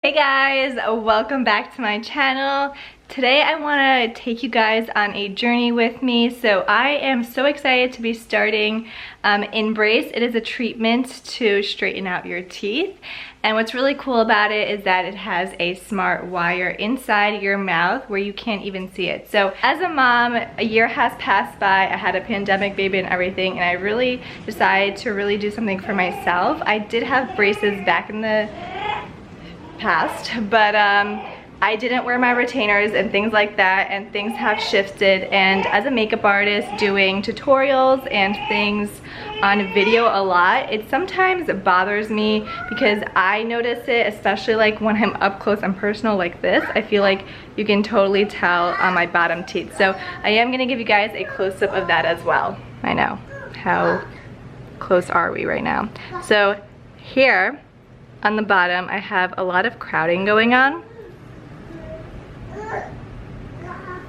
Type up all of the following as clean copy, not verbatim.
Hey guys, welcome back to my channel. Today I want to take you guys on a journey with me. So I am so excited to be starting InBrace. It is a treatment to straighten out your teeth. And what's really cool about it is that it has a smart wire inside your mouth where you can't even see it. So as a mom, a year has passed by. I had a pandemic baby and everything, and I really decided to really do something for myself. I did have braces back in the past, but I didn't wear my retainers and things like that, and things have shifted. And as a makeup artist doing tutorials and things on video a lot, it sometimes bothers me because I notice it, especially like when I'm up close and personal like this. I feel like you can totally tell on my bottom teeth. So I am gonna give you guys a close-up of that as well. I know, how close are we right now? So here on the bottom, I have a lot of crowding going on.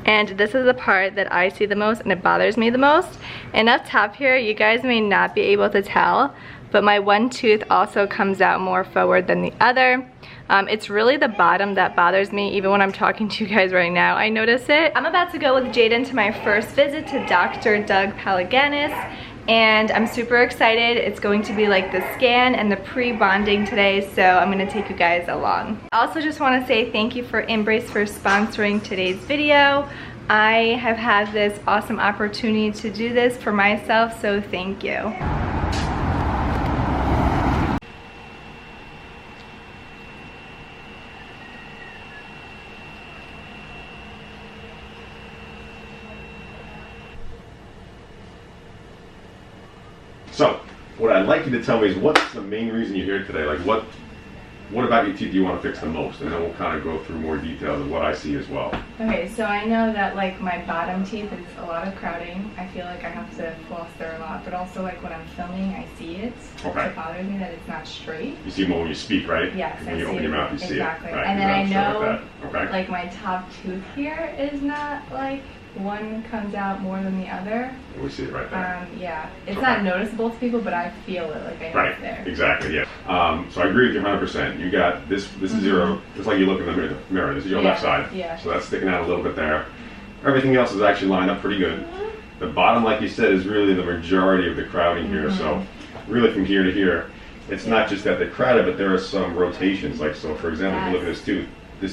And this is the part that I see the most and it bothers me the most. And up top here, you guys may not be able to tell, but my one tooth also comes out more forward than the other. It's really the bottom that bothers me. Even when I'm talking to you guys right now, I notice it. I'm about to go with Jaden to my first visit to Dr. Doug Palaganis, and I'm super excited. It's going to be like the scan and the pre-bonding today, so I'm gonna take you guys along. I also just wanna say thank you for InBrace for sponsoring today's video. I have had this awesome opportunity to do this for myself, so thank you. So, what I'd like you to tell me is what's the main reason you're here today? Like what about your teeth do you want to fix the most? And then we'll kind of go through more details of what I see as well. Okay, so I know that like my bottom teeth is a lot of crowding. I feel like I have to floss there a lot, but also like when I'm filming, I see it. Okay. It bothers me that it's not straight. You see more when you speak, right? Yes, when you open your mouth, you see it. Exactly. Right, And then I know okay. like my top tooth here is not like, one comes out more than the other. We see it right there. Yeah, it's not noticeable to people, but I feel it, like I know it's there. Exactly, yeah. So I agree with you 100%. You got this is your, just like you look in the mirror, this is your left side. Yeah. So that's sticking out a little bit there. Everything else is actually lined up pretty good. The bottom, like you said, is really the majority of the crowding here. So really from here to here, it's not just that they're crowded, but there are some rotations. Like, so for example, if you look at this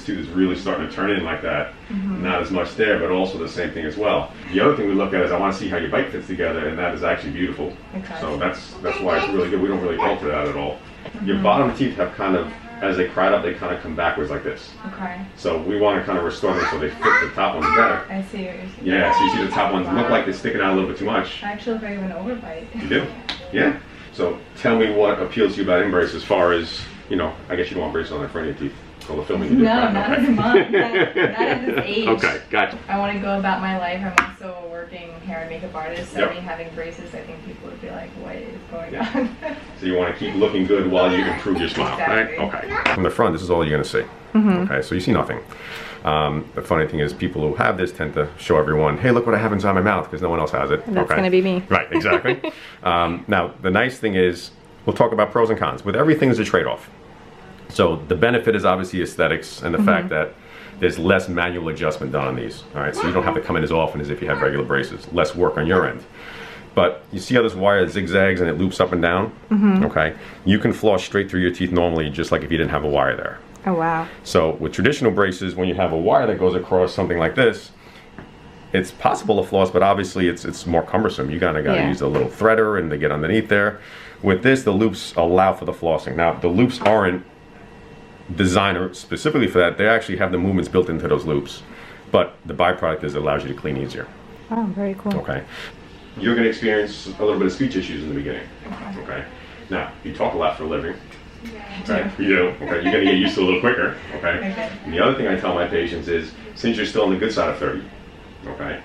tooth is really starting to turn in like that. Not as much there, but also the same thing as well. The other thing we look at is I want to see how your bite fits together, and that is actually beautiful. Okay. So that's why it's really good. We don't really alter that at all. Your bottom teeth have kind of, as they crowd up, they kind of come backwards like this. Okay. So we want to kind of restore them so they fit the top ones better. I see what you're saying. Yeah, so you see the top ones look like they're sticking out a little bit too much. I actually look like I have an overbite. You do? Yeah. So tell me what appeals to you about InBrace as far as, you know, I guess you don't want braces on the front of your teeth. The filming you do. No, not as a mom. Not at this age. Okay, gotcha. I want to go about my life. I'm also a working hair and makeup artist, so me having braces, I think people would be like, what is going on? So you want to keep looking good while you improve your smile, exactly. Right? Okay. From the front, this is all you're going to see. Okay, so you see nothing. The funny thing is people who have this tend to show everyone, hey, look what I have inside my mouth, because no one else has it. And that's going to be me. Right, exactly. Now, the nice thing is, we'll talk about pros and cons. With everything, there's a trade-off. So the benefit is obviously aesthetics and the fact that there's less manual adjustment done on these. All right, so you don't have to come in as often as if you had regular braces. Less work on your end. But you see how this wire zigzags and it loops up and down? Okay, you can floss straight through your teeth normally, just like if you didn't have a wire there. Oh wow. So with traditional braces, when you have a wire that goes across something like this, it's possible to floss, but obviously it's more cumbersome. You gotta use a little threader and to get underneath there. With this, the loops allow for the flossing. Now, the loops aren't designed specifically for that. They actually have the movements built into those loops, but the byproduct is it allows you to clean easier. Oh, very cool. Okay. You're going to experience a little bit of speech issues in the beginning. Okay. Now, you talk a lot for a living. Yeah, right? You do. Okay. You're going to get used to it a little quicker. Okay. And the other thing I tell my patients is, since you're still on the good side of 30, okay,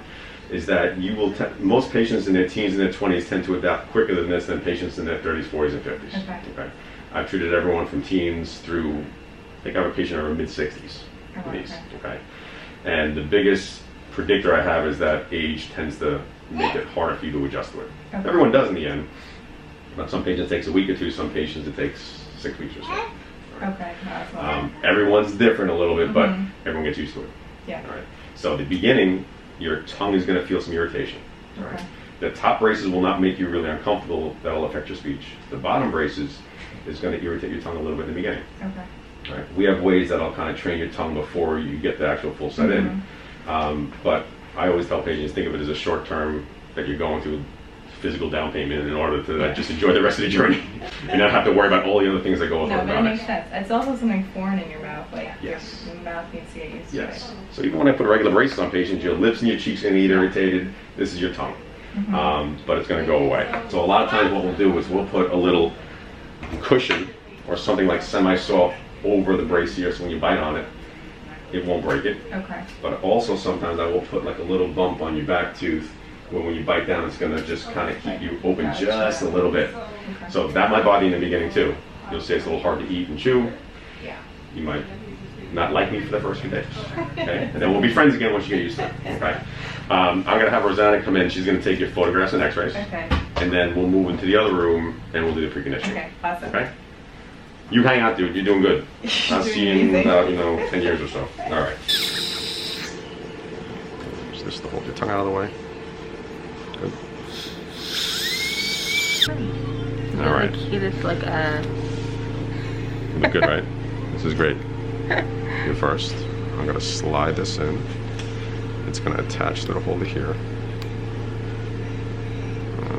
is that you will, most patients in their teens and their 20s tend to adapt quicker than this than patients in their 30s, 40s, and 50s. Okay. I've treated everyone from teens through, I think I have a patient over mid-60s. Okay. And the biggest predictor I have is that age tends to make it harder for you to adjust to it. Okay. Everyone does in the end, but some patients it takes a week or two, some patients it takes 6 weeks or so. Okay, no, that's not everyone's different a little bit, but everyone gets used to it. Yeah. All right. So at the beginning, your tongue is going to feel some irritation. All right. Okay. The top braces will not make you really uncomfortable. That'll affect your speech. The bottom braces is going to irritate your tongue a little bit in the beginning. Okay. All right. We have ways that'll kind of train your tongue before you get the actual full set in. But I always tell patients, think of it as a short term that you're going through physical down payment in order to just enjoy the rest of the journey and not have to worry about all the other things that go with No, orthodontics. but it makes sense. It's also something foreign in your mouth, like yes. your mouth needs to get used to it. So even when I put regular braces on patients, your lips and your cheeks are going to get irritated. This is your tongue. But it's going to go away. So a lot of times what we'll do is we'll put a little cushion or something like semi-soft over the brace here, so when you bite on it, it won't break it. Okay. But also sometimes I will put like a little bump on your back tooth where when you bite down, it's going to just kind of keep you open just a little bit. Okay. So that might bother you in the beginning too. You'll say it's a little hard to eat and chew. Yeah. You might not like me for the first few days. Okay? And then we'll be friends again once you get used to it. Okay? I'm going to have Rosanna come in. She's going to take your photographs and x-rays. Okay. And then we'll move into the other room and we'll do the preconditioning. Okay, awesome. Okay? You hang out, dude. You're doing good. I'll see you in about, 10 years or so. All right. Just to hold your tongue out of the way. Good. All right. Cutest, like You look good, right? This is great. You first. I'm gonna slide this in. It's gonna attach to the holder here.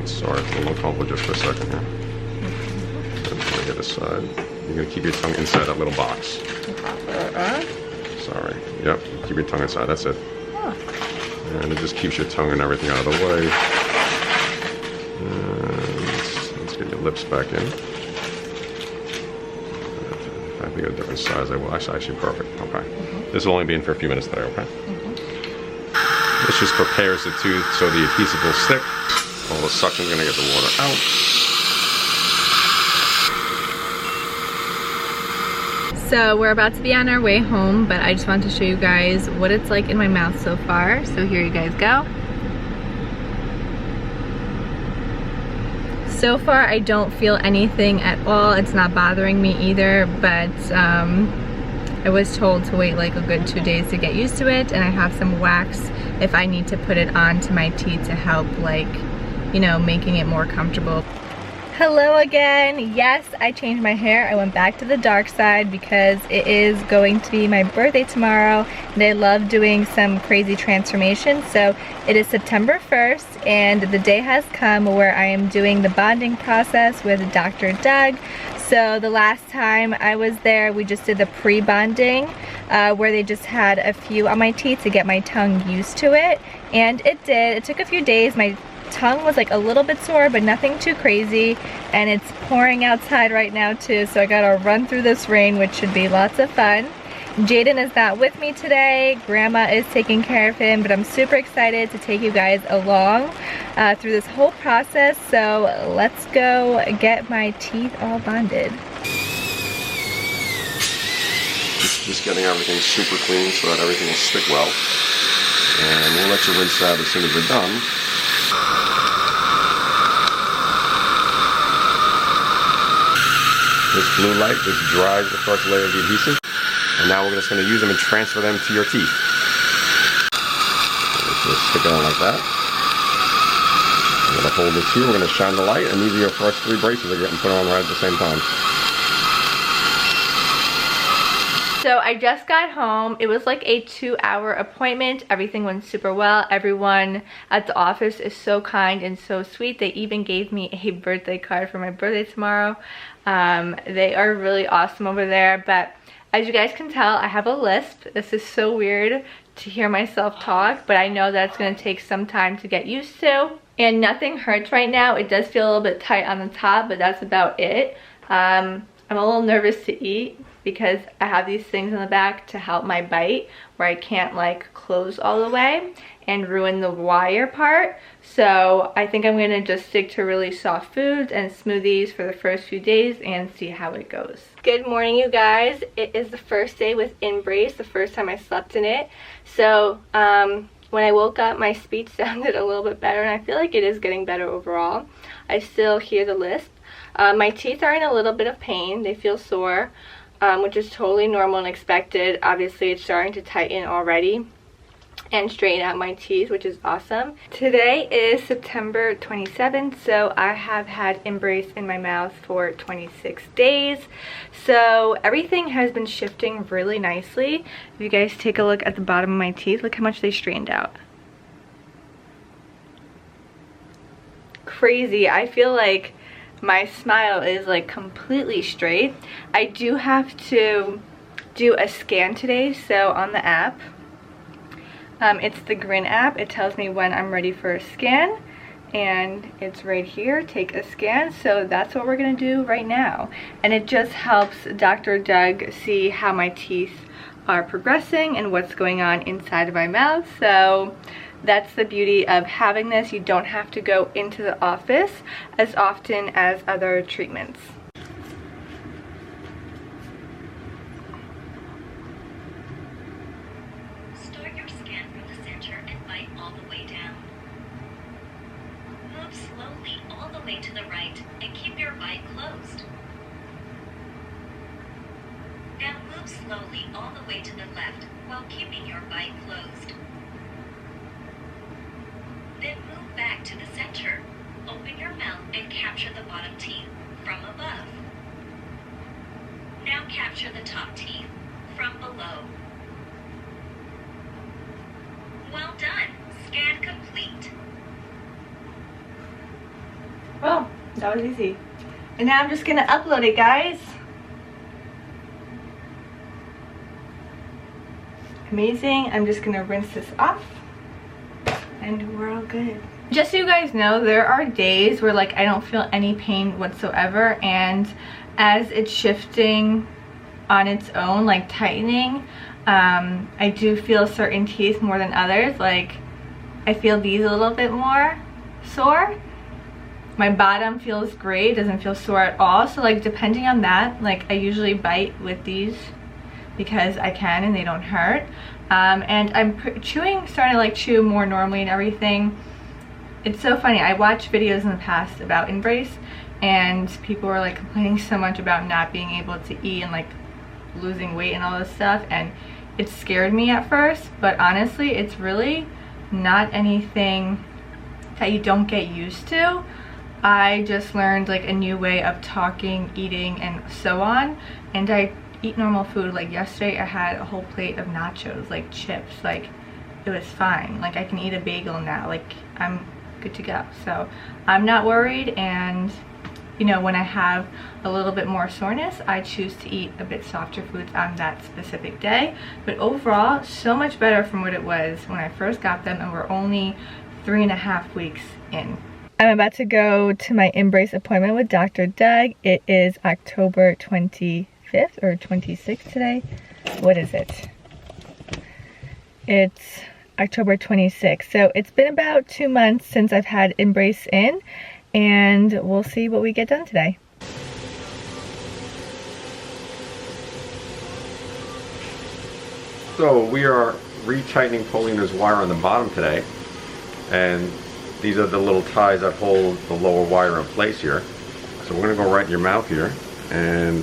Sorry, it's a little uncomfortable just for a second here. And on the other side, you're gonna keep your tongue inside that little box. Sorry. Yep. Keep your tongue inside. That's it. And it just keeps your tongue and everything out of the way. And let's get your lips back in. If I have to get a different size, I will. Actually, perfect. Okay. This will only be in for a few minutes today, okay? This just prepares the tooth so the adhesive will stick. All the suction is going to get the water out. So we're about to be on our way home, but I just wanted to show you guys what it's like in my mouth so far. So here you guys go. So far I don't feel anything at all. It's not bothering me either, but I was told to wait like a good 2 days to get used to it, and I have some wax if I need to put it onto my teeth to help, like, making it more comfortable. Hello again. Yes, I changed my hair. I went back to the dark side because it is going to be my birthday tomorrow, and I love doing some crazy transformation. So it is September 1st, and the day has come where I am doing the bonding process with Dr. Doug. So the last time I was there, we just did the pre-bonding where they just had a few on my teeth to get my tongue used to it, and it did. It took a few days. My tongue was like a little bit sore, but nothing too crazy, and it's pouring outside right now too, so I gotta run through this rain, which should be lots of fun. Jaden is not with me today. Grandma is taking care of him, but I'm super excited to take you guys along through this whole process. So let's go get my teeth all bonded. Just getting everything super clean so that everything will stick well. And we'll let you rinse out as soon as we're done. This blue light just dries the first layer of the adhesive. And now we're just going to use them and transfer them to your teeth. So just stick it on like that. We're going to hold this here, we're going to shine the light, and these are your first 3 braces that are getting put on right at the same time. So I just got home. It was like a 2-hour appointment. Everything went super well. Everyone at the office is so kind and so sweet. They even gave me a birthday card for my birthday tomorrow. They are really awesome over there. But as you guys can tell, I have a lisp. This is so weird to hear myself talk, but I know that's going to take some time to get used to. And nothing hurts right now. It does feel a little bit tight on the top, but that's about it. I'm a little nervous to eat because I have these things in the back to help my bite where I can't like close all the way and ruin the wire part. So I think I'm gonna just stick to really soft foods and smoothies for the first few days and see how it goes. Good morning, you guys. It is the first day with InBrace, the first time I slept in it. So when I woke up, my speech sounded a little bit better, and I feel like it is getting better overall. I still hear the lisp. My teeth are in a little bit of pain. They feel sore. which is totally normal and expected. Obviously, it's starting to tighten already and straighten out my teeth, which is awesome. Today is September 27th, so I have had InBrace in my mouth for 26 days. So everything has been shifting really nicely. If you guys take a look at the bottom of my teeth, look how much they straightened out. Crazy. I feel like my smile is like completely straight. I do have to do a scan today, so on the app, it's the Grin app. It tells me when I'm ready for a scan, and it's right here, take a scan. So that's what we're gonna do right now, and it just helps Dr. Doug see how my teeth are progressing and what's going on inside of my mouth. So that's the beauty of having this. You don't have to go into the office as often as other treatments. Start your scan from the center and bite all the way down. Move slowly all the way to the right and keep your bite closed. Now move slowly all the way to the left while keeping your bite closed. Then move back to the center. Open your mouth and capture the bottom teeth from above. Now capture the top teeth from below. Well done. Scan complete. Well, that was easy. And now I'm just gonna upload it, guys. Amazing. I'm just gonna rinse this off and we're all good. Just so you guys know, there are days where like I don't feel any pain whatsoever, and as it's shifting on its own, like tightening, I do feel certain teeth more than others. Like I feel these a little bit more sore. My bottom feels great, doesn't feel sore at all. So like depending on that, like I usually bite with these because I can and they don't hurt. And I'm starting to like chew more normally and everything. It's so funny, I watched videos in the past about InBrace, and people were like complaining so much about not being able to eat and like losing weight and all this stuff, and it scared me at first, but honestly it's really not anything that you don't get used to. I just learned like a new way of talking, eating, and so on, and I eat normal food. Like yesterday I had a whole plate of nachos, like chips, like it was fine. Like I can eat a bagel now, like I'm good to go. So I'm not worried, and you know, when I have a little bit more soreness, I choose to eat a bit softer foods on that specific day. But overall, so much better from what it was when I first got them, and we're only 3.5 weeks in. I'm about to go to my InBrace appointment with Dr. Doug. It is October 25th or 26th today. What is it? It's October 26th. So it's been about 2 months since I've had InBrace in, and we'll see what we get done today. So we are retightening Paulina's wire on the bottom today, and these are the little ties that hold the lower wire in place here. So we're going to go right in your mouth here and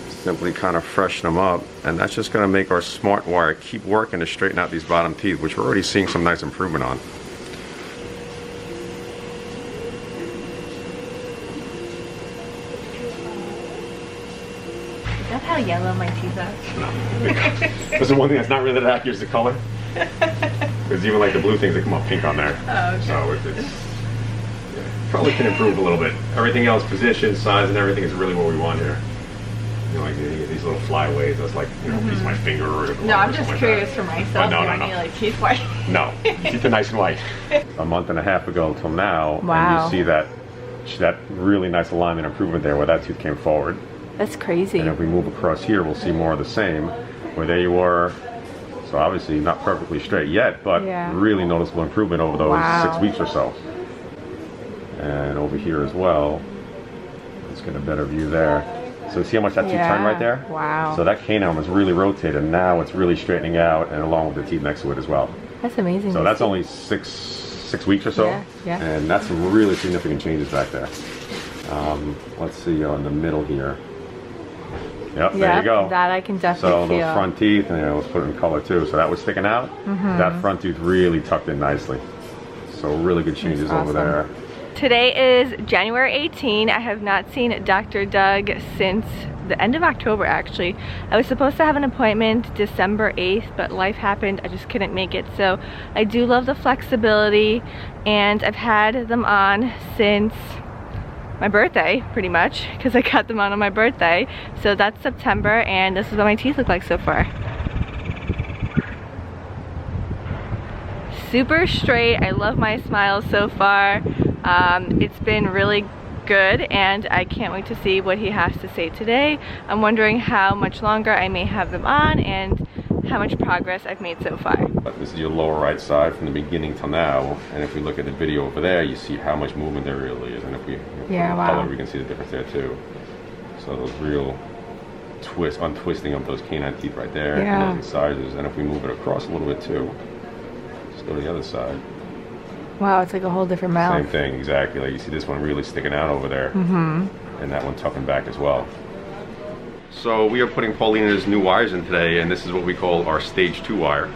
simply kind of freshen them up, and that's just going to make our smart wire keep working to straighten out these bottom teeth, which we're already seeing some nice improvement on. Is that how yellow my teeth are? No. That's the one thing that's not really that accurate is the color. Because even like the blue things, they come up pink on there. Oh, okay. So it's probably can improve a little bit. Everything else, position, size, and everything is really what we want here. You know, like these little flyaways, that's like, you know, a piece of my finger or a glove. No, I'm or just like curious that. for myself. No, Do I need like teeth white? No, keep it nice and white. A month and a half ago until now, Wow. and you see that really nice alignment improvement there where that tooth came forward. That's crazy. And if we move across here, we'll see more of the same. Where there you were. So obviously not perfectly straight yet, but really noticeable improvement over those 6 weeks or so. And over here as well, let's get a better view there. So see how much that tooth turned right there? Wow. So that canine was really rotated, and now it's really straightening out, and along with the teeth next to it as well. That's amazing. So that's only six weeks or so, and that's some really significant changes back there. Let's see on the middle here. Yep, there you go. That I can definitely feel. So those front teeth, and let's put it in color too. So that was sticking out. That front tooth really tucked in nicely. So really good changes over there. Today is January 18. I have not seen Dr. Doug since the end of October actually. I was supposed to have an appointment December 8th, but life happened. I just couldn't make it. So I do love the flexibility, and I've had them on since my birthday pretty much, because I got them on my birthday. So that's September, and this is what my teeth look like so far. Super straight. I love my smile so far. It's been really good, and I can't wait to see what he has to say today. I'm wondering how much longer I may have them on and how much progress I've made so far. This is your lower right side from the beginning till now, and if we look at the video over there, you see how much movement there really is, and if we color, we can see the difference there too. So those real untwisting of those canine teeth right there, and those incisors, and if we move it across a little bit too, just go to the other side. Wow, it's like a whole different mouth. Same thing, exactly. Like you see this one really sticking out over there, and that one tucking back as well. So we are putting Paulina's new wires in today, and this is what we call our stage 2 wire.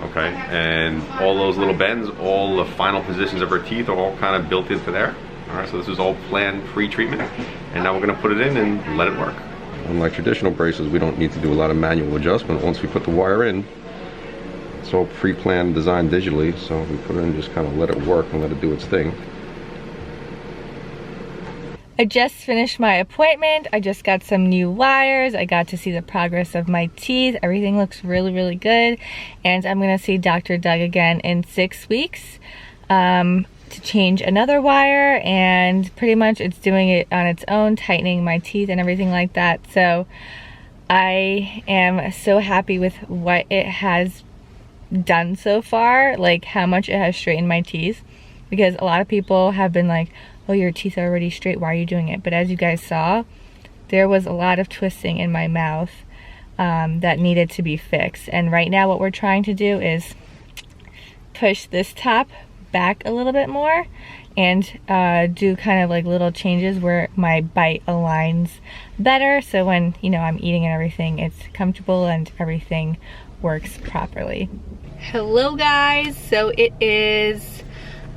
Okay, and all those little bends, all the final positions of her teeth are all kind of built into there. All right, so this is all planned pre-treatment, and now we're going to put it in and let it work. Unlike traditional braces, we don't need to do a lot of manual adjustment once we put the wire in. It's all pre-planned, designed digitally, so we put it in, just kind of let it work and let it do its thing. I just finished my appointment. I just got some new wires. I got to see the progress of my teeth. Everything looks really, really good. And I'm gonna see Dr. Doug again in 6 weeks to change another wire, and pretty much it's doing it on its own, tightening my teeth and everything like that. So I am so happy with what it has done so far, like how much it has straightened my teeth, because a lot of people have been like, oh, your teeth are already straight, why are you doing it? But as you guys saw, there was a lot of twisting in my mouth that needed to be fixed. And right now what we're trying to do is push this top back a little bit more and do kind of like little changes where my bite aligns better, so when, you know, I'm eating and everything, it's comfortable and everything works properly. Hello guys, so it is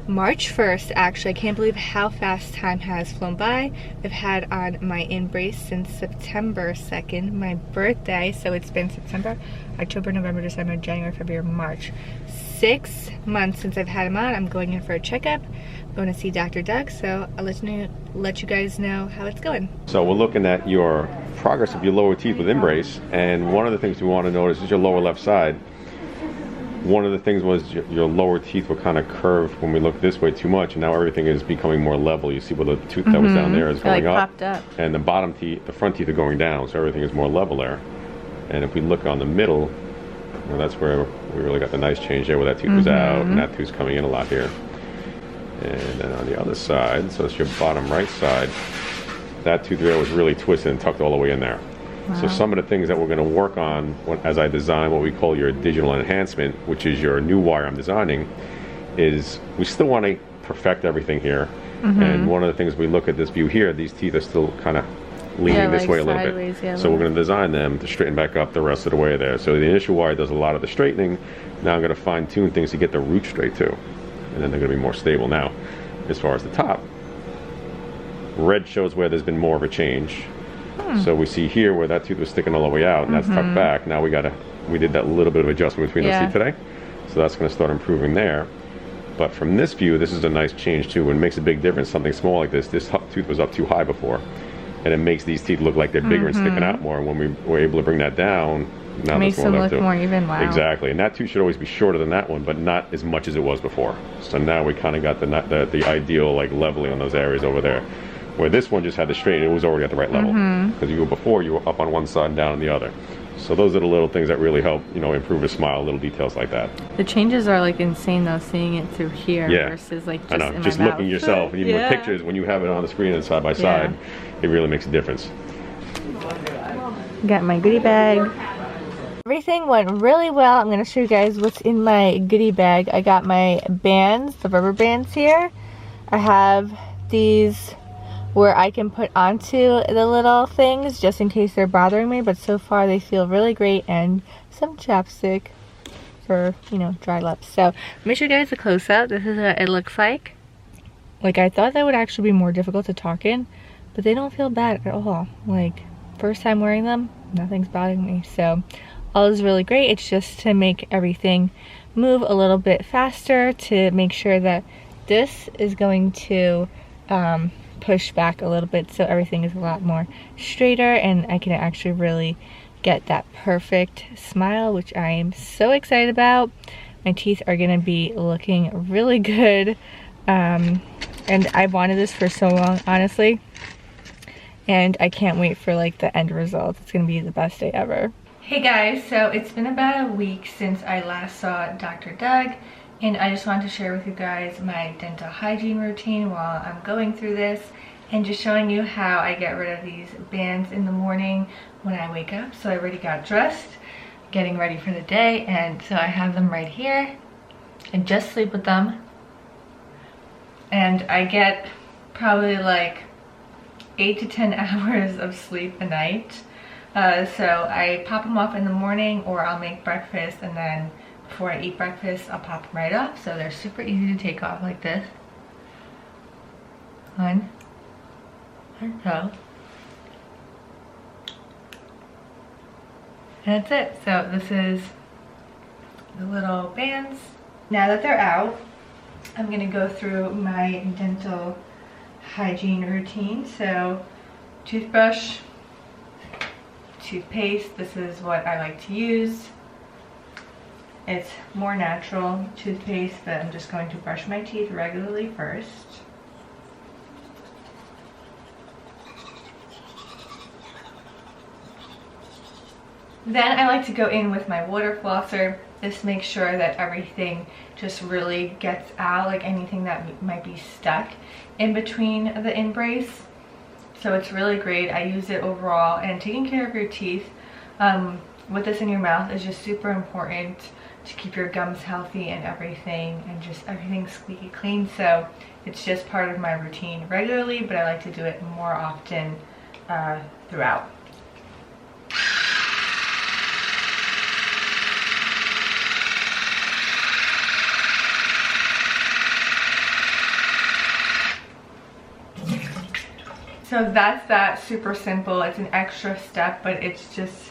March 1st actually. I can't believe how fast time has flown by. I've had on my InBrace since September 2nd, my birthday, so it's been September, October, November, December, January, February, March. 6 months since I've had him on. I'm going in for a checkup. I'm going to see Dr. Doug, so I'll let you guys know how it's going. So we're looking at your progress of your lower teeth with InBrace, and one of the things we want to notice is your lower left side. One of the things was your lower teeth were kind of curved when we looked this way too much, and now everything is becoming more level. You see where the tooth that was down there is going up, popped up, and the bottom teeth, the front teeth are going down, so everything is more level there. And if we look on the middle, well, that's where we really got the nice change there, where that tooth was out, and that tooth's coming in a lot here. And then on the other side, so it's your bottom right side, that tooth there was really twisted and tucked all the way in there. Wow. So some of the things that we're going to work on as I design what we call your digital enhancement, which is your new wire I'm designing, is we still want to perfect everything here. And one of the things we look at this view here, these teeth are still kind of leaning this way a little bit. Yeah, so we're going to design them to straighten back up the rest of the way there. So the initial wire does a lot of the straightening. Now I'm going to fine tune things to get the root straight too. And then they're going to be more stable. Now, as far as the top, red shows where there's been more of a change. So we see here where that tooth was sticking all the way out, and that's tucked back. Now we did that little bit of adjustment between those teeth today. So that's going to start improving there. But from this view, this is a nice change too. It makes a big difference, something small like this. This tooth was up too high before, and it makes these teeth look like they're bigger and sticking out more. And when we were able to bring that down, now makes them look more even. Wow. Exactly, and that tooth should always be shorter than that one, but not as much as it was before. So now we kind of got the ideal like leveling on those areas over there. Where this one just had the straight, it was already at the right level. Because you were before, you were up on one side and down on the other. So those are the little things that really help, you know, improve a smile, little details like that. The changes are like insane though, seeing it through here versus like just in just my looking mouth. Yourself, and even with pictures, when you have it on the screen and side by side, it really makes a difference. Got my goodie bag. Everything went really well. I'm going to show you guys what's in my goodie bag. I got my bands, the rubber bands here. I have these where I can put onto the little things just in case they're bothering me, but so far they feel really great, and some chapstick for, you know, dry lips. So let me show you guys a close-up. This is what it looks like. Like, I thought that would actually be more difficult to talk in, but they don't feel bad at all. Like, first time wearing them, nothing's bothering me. So all is really great. It's just to make everything move a little bit faster, to make sure that this is going to push back a little bit so everything is a lot more straighter, and I can actually really get that perfect smile, which I am so excited about. My teeth are gonna be looking really good, and I've wanted this for so long, honestly, and I can't wait for like the end result. It's gonna be the best day ever. Hey guys, so it's been about a week since I last saw Dr. Doug, and I just wanted to share with you guys my dental hygiene routine while I'm going through this, and just showing you how I get rid of these bands in the morning when I wake up. So I already got dressed, getting ready for the day, and so I have them right here. I just sleep with them, and I get probably like 8 to 10 hours of sleep a night. So I pop them off in the morning, or I'll make breakfast, and then before I eat breakfast I'll pop them right off. So they're super easy to take off like this. One, like so. And that's it. So this is the little bands. Now that they're out, I'm gonna go through my dental hygiene routine. So toothbrush, toothpaste, this is what I like to use. It's more natural toothpaste, but I'm just going to brush my teeth regularly first. Then I like to go in with my water flosser. This makes sure that everything just really gets out, like anything that might be stuck in between the InBrace. So it's really great. I use it overall, and taking care of your teeth with this in your mouth is just super important to keep your gums healthy and everything, and just everything squeaky clean. So it's just part of my routine regularly, but I like to do it more often throughout. So that's that. Super simple. It's an extra step, but it's just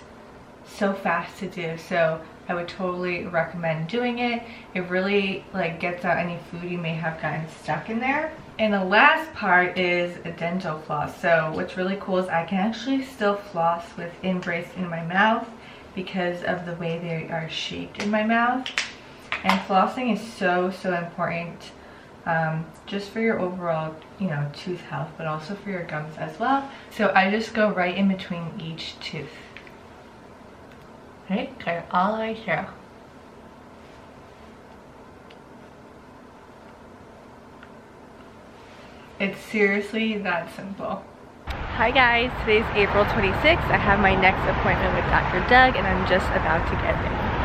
so fast to do. So I would totally recommend doing it. It really like gets out any food you may have gotten stuck in there. And the last part is a dental floss. So what's really cool is I can actually still floss with InBrace in my mouth because of the way they are shaped in my mouth. And flossing is so important. Just for your overall, you know, tooth health, but also for your gums as well. So I just go right in between each tooth. Right, go all the way through. It's seriously that simple. Hi guys, today's April 26th. I have my next appointment with Dr. Doug, and I'm just about to get ready.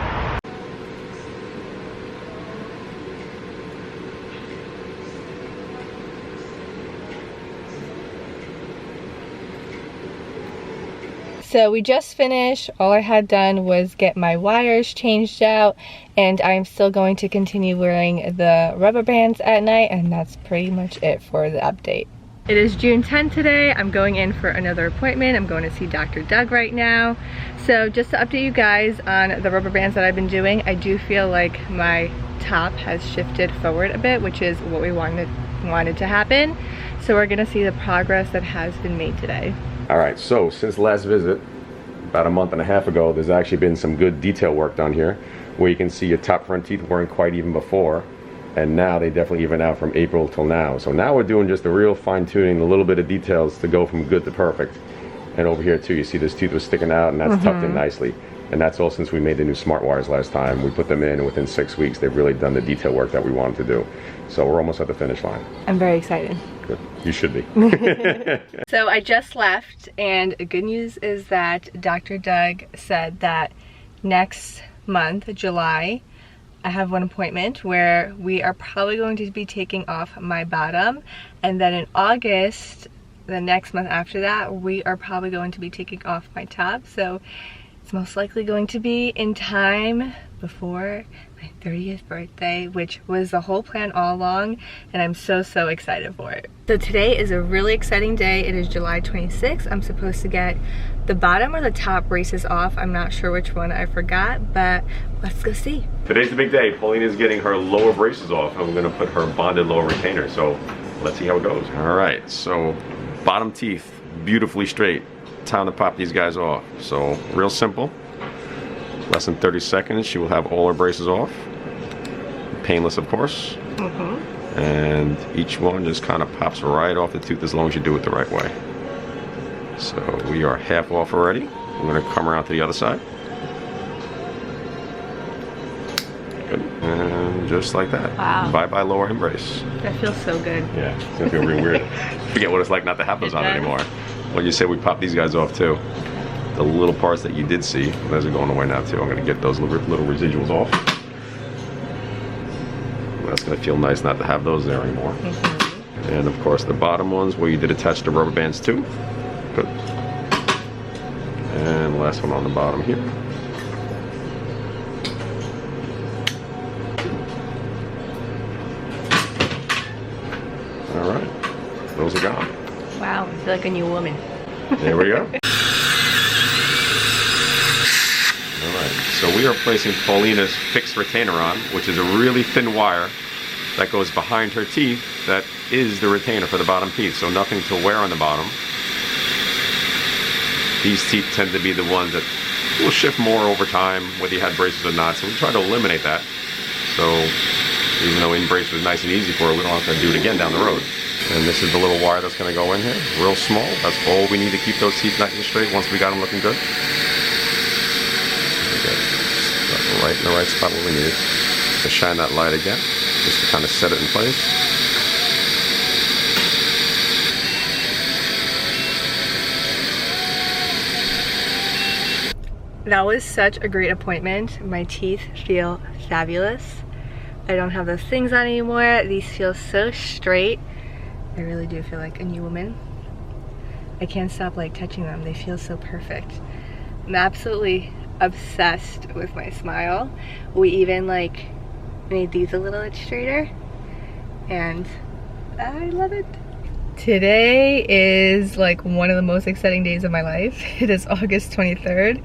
So we just finished. All I had done was get my wires changed out, and I'm still going to continue wearing the rubber bands at night, and that's pretty much it for the update. It is June 10th today. I'm going in for another appointment. I'm going to see Dr. Doug right now. So just to update you guys on the rubber bands that I've been doing, I do feel like my top has shifted forward a bit, which is what we wanted to happen. So we're gonna see the progress that has been made today. All right, so since last visit, about a month and a half ago, there's actually been some good detail work done here, where you can see your top front teeth weren't quite even before, and now they definitely even out from April till now. So now we're doing just a real fine tuning, a little bit of details to go from good to perfect. And over here too, you see this tooth was sticking out, and that's tucked in nicely. And that's all since we made the new smart wires last time. We put them in, and within 6 weeks, they've really done the detail work that we wanted to do. So we're almost at the finish line. I'm very excited. Good. You should be. So I just left, and the good news is that Dr. Doug said that next month, July, I have one appointment where we are probably going to be taking off my bottom, and then in August the next month after that, we are probably going to be taking off my top. So it's most likely going to be in time before my 30th birthday, which was the whole plan all along, and I'm so excited for it. So today is a really exciting day. It is July 26th. I'm supposed to get the bottom or the top braces off. I'm not sure which one, I forgot, but let's go see. Today's the big day. Pauline is getting her lower braces off. I'm gonna put her bonded lower retainer, so let's see how it goes. All right, so bottom teeth, beautifully straight. Time to pop these guys off. So real simple. Less than 30 seconds, she will have all her braces off. Painless, of course. And each one just kind of pops right off the tooth as long as you do it the right way. So we are half off already. I'm gonna come around to the other side. Good. And just like that. Wow. Bye-bye lower InBrace. That feels so good. Yeah, it's gonna feel real weird. Forget what it's like not to have those on anymore. Well, you said we pop these guys off too. The little parts that you did see, those are going away now too. I'm gonna get those little residuals off. That's gonna feel nice not to have those there anymore. And of course the bottom ones where you did attach the rubber bands too. Good. And last one on the bottom here. All right, those are gone. Wow, I feel like a new woman. There we go. Alright, so we are placing Paulina's fixed retainer on, which is a really thin wire that goes behind her teeth that is the retainer for the bottom teeth, so nothing to wear on the bottom. These teeth tend to be the ones that will shift more over time, whether you had braces or not, so we try to eliminate that. So even though InBrace was nice and easy for her, we don't have to do it again down the road. And this is the little wire that's going to go in here, real small. That's all we need to keep those teeth nice and straight once we got them looking good. Okay. Right in the right spot where we need it. To shine that light again, just to kind of set it in place. That was such a great appointment. My teeth feel fabulous. I don't have those things on anymore. These feel so straight. I really do feel like a new woman. I can't stop like touching them. They feel so perfect. I'm absolutely obsessed with my smile. We even like made these a little bit straighter and I love it. Today is like one of the most exciting days of my life. It is August 23rd,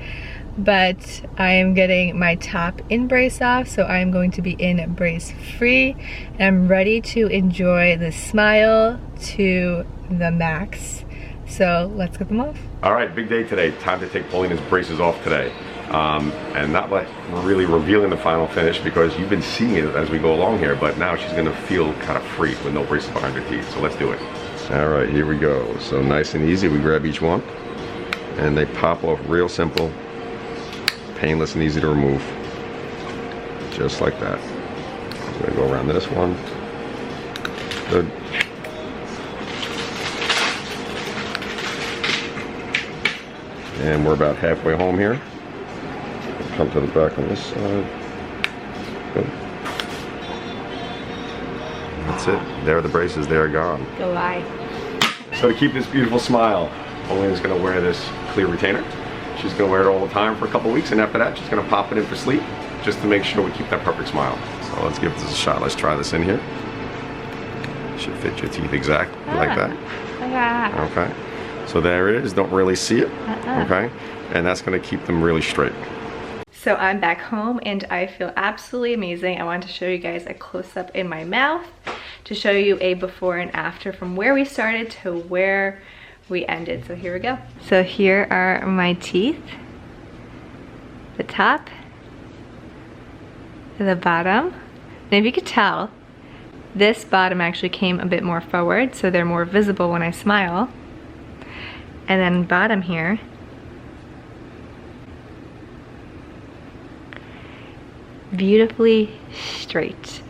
but I am getting my top InBrace off, so I am going to be InBrace free, and I'm ready to enjoy the smile to the max. So let's get them off. All right, big day today. Time to take Paulina's braces off today. And not like really revealing the final finish because you've been seeing it as we go along here, but now she's gonna feel kind of free with no braces behind her teeth. So let's do it. All right, here we go. So nice and easy, we grab each one and they pop off real simple, painless and easy to remove. Just like that. I'm gonna go around this one. Good. And we're about halfway home here. Come to the back on this side. Good. That's it. There are the braces. They are gone. Go lie. So to keep this beautiful smile, Paulina's going to wear this clear retainer. She's going to wear it all the time for a couple weeks, and after that, she's going to pop it in for sleep, just to make sure we keep that perfect smile. So let's give this a shot. Let's try this in here. Should fit your teeth exactly like that. Yeah. Okay. So there it is. Don't really see it. Okay. And that's going to keep them really straight. So I'm back home and I feel absolutely amazing. I wanted to show you guys a close-up in my mouth to show you a before and after from where we started to where we ended. So here we go. So here are my teeth. The top, the bottom. And if you could tell, this bottom actually came a bit more forward, so they're more visible when I smile. And then bottom here, beautifully straight.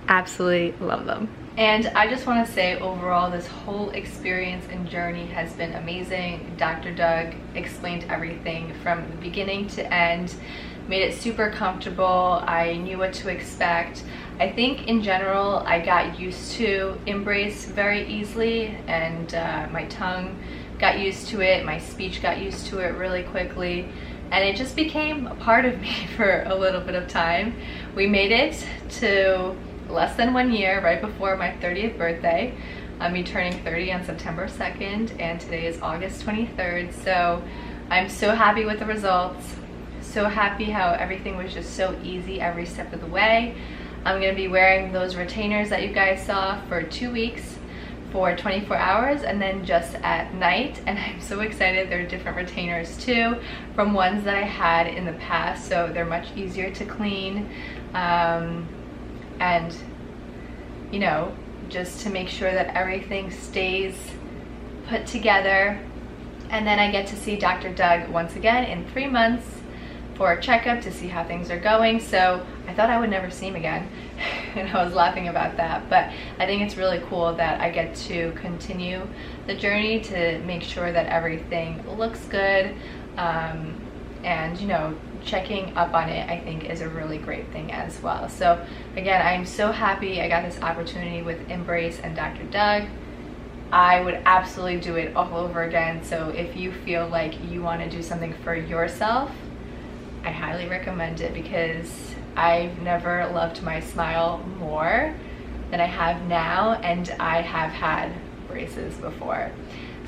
Absolutely love them. And I just want to say overall this whole experience and journey has been amazing. Dr. Doug explained everything from the beginning to end. made it super comfortable. I knew what to expect. I think in general I got used to InBrace very easily, and my tongue got used to it, my speech got used to it really quickly, and it just became a part of me for a little bit of time. We made it to less than 1 year, right before my 30th birthday. I'm me turning 30 on September 2nd, and today is August 23rd, so I'm so happy with the results. So happy how everything was just so easy every step of the way. I'm gonna be wearing those retainers that you guys saw for 2 weeks for 24 hours, and then just at night. And I'm so excited. There are different retainers too from ones that I had in the past, so they're much easier to clean, and you know, just to make sure that everything stays put together. And then I get to see Dr. Doug once again in 3 months for a checkup to see how things are going. So I thought I would never see him again and I was laughing about that, but I think it's really cool that I get to continue the journey to make sure that everything looks good, and you know, checking up on it I think is a really great thing as well. So again, I'm so happy I got this opportunity with InBrace and Dr. Doug. I would absolutely do it all over again. So if you feel like you want to do something for yourself, I highly recommend it, because I've never loved my smile more than I have now, and I have had braces before.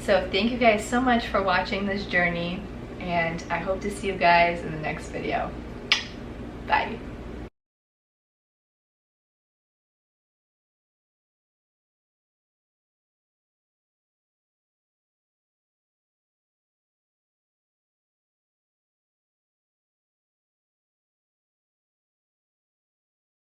So thank you guys so much for watching this journey, and I hope to see you guys in the next video. Bye.